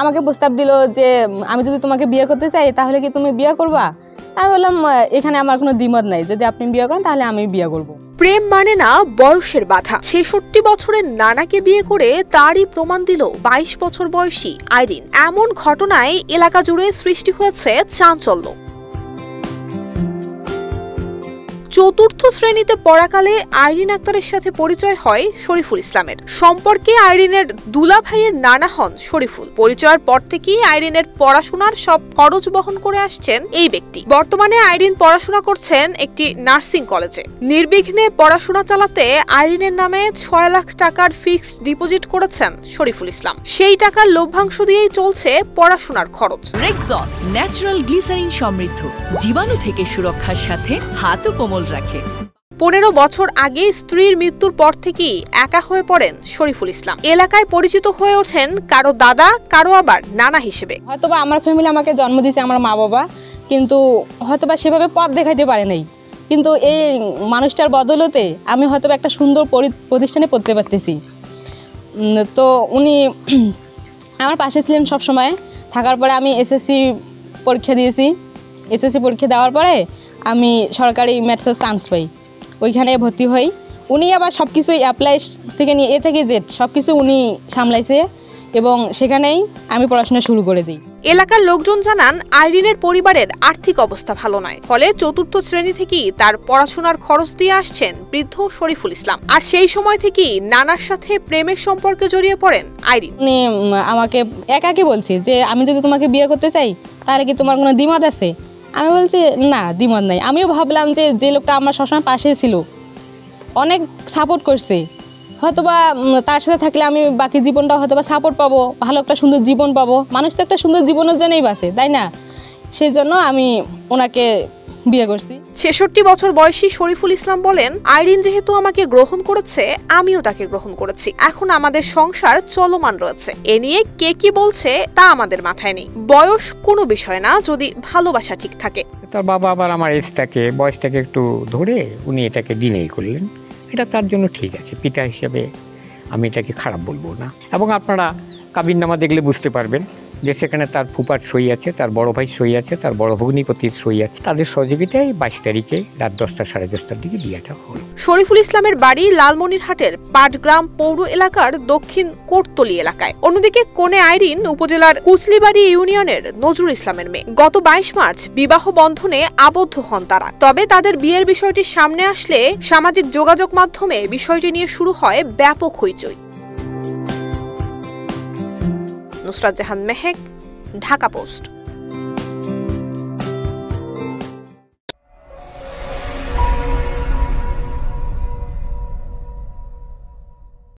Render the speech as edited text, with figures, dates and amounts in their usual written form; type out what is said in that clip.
আমাকে প্রস্তাব দিল যে আমি যদি তোমাকে বিয়ে করতে চাই তাহলে কি তুমি বিয়ে করবা? আমি বললাম এখানে আমার কোনো দ্বিমত নাই, যদি আপনি বিয়ে করেন তাহলে আমি বিয়ে করব। প্রেম মানে না বয়সের বাধা। ৬৬ বছরের নানাকে বিয়ে করে তারই প্রমাণ দিল ২২ বছর বয়সী আইরিন। এমন ঘটনায় এলাকা জুড়ে সৃষ্টি হয়েছে চাঞ্চল্য। চতুর্থ শ্রেণীতে পড়াকালে আইরিন আক্তারের সাথে পরিচয় হয় শরীফুল ইসলামের। সম্পর্কে আইরিনের দুলা ভাইয়ের নানা হন শরীফুল। পরিচয়ের পর থেকেই আইরিনের পড়াশোনার সব খরচ বহন করে আসছেন এই ব্যক্তি। বর্তমানে আইরিন পড়াশোনা করছেন একটি নার্সিং কলেজে। নির্বিঘ্নে পড়াশোনা চালাতে আইরিনের নামে ৬ লাখ টাকার ফিক্সড ডিপোজিট করেছেন শরীফুল ইসলাম। সেই টাকার লভ্যাংশ দিয়েই চলছে পড়াশোনার খরচ। রেক্সল ন্যাচারাল গ্লিসারিন সমৃদ্ধ, জীবাণু থেকে সুরক্ষার সাথে হাতও কোমল রাখে। ১৫ বছর আগে স্ত্রীর মৃত্যুর পর থেকেই একা হয়ে পড়েন শরীফুল ইসলাম। এলাকায় পরিচিত হয়ে ওঠেন কারো দাদা, কারো আবার নানা হিসেবে। হয়তোবা আমার ফ্যামিলি আমাকে জন্ম দিয়েছে আমার মা বাবা, কিন্তু হয়তোবা সেভাবে পথ দেখাইতে পারে নাই। কিন্তু এই মানুষটার বদলতে আমি হয়তোবা একটা সুন্দর প্রতিষ্ঠানে পড়তে পারতেছি। তো উনি আমার পাশে ছিলেন সব সময়। থাকার পরে আমি এসএসসি পরীক্ষা দিয়েছি। এসএসসি পরীক্ষা দেওয়ার পরে আমি সরকারি ম্যাথসের চান্স পাই, ওইখানে ভর্তি হই। উনি আবার সব কিছু অ্যাপ্লাই থেকে নিয়ে এ থেকে জেড সব কিছু উনি সামলাইছে এবং সেখানেই আমি পড়াশোনা শুরু করে দিই। এলাকার লোকজন জানান আইরিনের পরিবারের আর্থিক অবস্থা ভালো নয়, ফলে চতুর্থ শ্রেণী থেকেই তার পড়াশোনার খরচ দিয়ে আসছেন বৃদ্ধ শরীফুল ইসলাম। আর সেই সময় থেকেই নানার সাথে প্রেমের সম্পর্কে জড়িয়ে পড়েন আইরিন। উনি আমাকে একাকি বলছে যে আমি যদি তোমাকে বিয়ে করতে চাই তাহলে কি তোমার কোনো দ্বিমত আছে? আমি বলছি না, দ্বিমত নাই। আমিও ভাবলাম যে লোকটা আমার সবসময় পাশে ছিল, অনেক সাপোর্ট করছে, হয়তোবা তার সাথে থাকলে আমি বাকি জীবনটা হয়তোবা সাপোর্ট পাবো, ভালো একটা সুন্দর জীবন পাবো। মানুষ তো একটা সুন্দর জীবনের জন্যই বাঁচে, তাই না? সেই জন্য আমি ওনাকে বিয়ে করছি। ৬৬ বছর বয়সী শরীফুল ইসলাম বলেন, আইরিন যেহেতু আমাকে গ্রহণ করেছে, আমিও তাকে গ্রহণ করেছি। এখন আমাদের সংসার চলমান রয়েছে। এ নিয়ে কে কি বলছে তা আমাদের মাথায় নেই। বয়স কোনো বিষয় না, যদি ভালোবাসা ঠিক থাকে। তার বাবা আবার আমার বয়সটাকে একটু ধরে উনি এটাকে ডিনাই করলেন। এটা তার জন্য ঠিক আছে, পিতা হিসেবে আমি এটাকে খারাপ বলবো না। এবং আপনারা কাবিননামা দেখলে বুঝতে পারবেন যে সেখানে তার ফুপার সই আছে, তার বড় ভাই সই আছে, তার বড় ভগ্নিপতির সই আছে। তাদের সহযোগিতায় ২২ তারিখে রাত ১০টা সাড়ে ১০টার দিকে বিয়েটা হলো। শরীফুল ইসলামের বাড়ি লালমনিরহাটের পাটগ্রাম পৌর এলাকার দক্ষিণ কোটতলী এলাকায়। অন্যদিকে কনে আইরিন উপজেলার কুচলিবাড়ি ইউনিয়নের নজরুল ইসলামের মেয়ে। গত ২২ মার্চ বিবাহ বন্ধনে আবদ্ধ হন তারা। তবে তাদের বিয়ের বিষয়টি সামনে আসলে সামাজিক যোগাযোগ মাধ্যমে বিষয়টি নিয়ে শুরু হয় ব্যাপক হইচই। নুসরাত জাহান মেহেক, ঢাকা পোস্ট।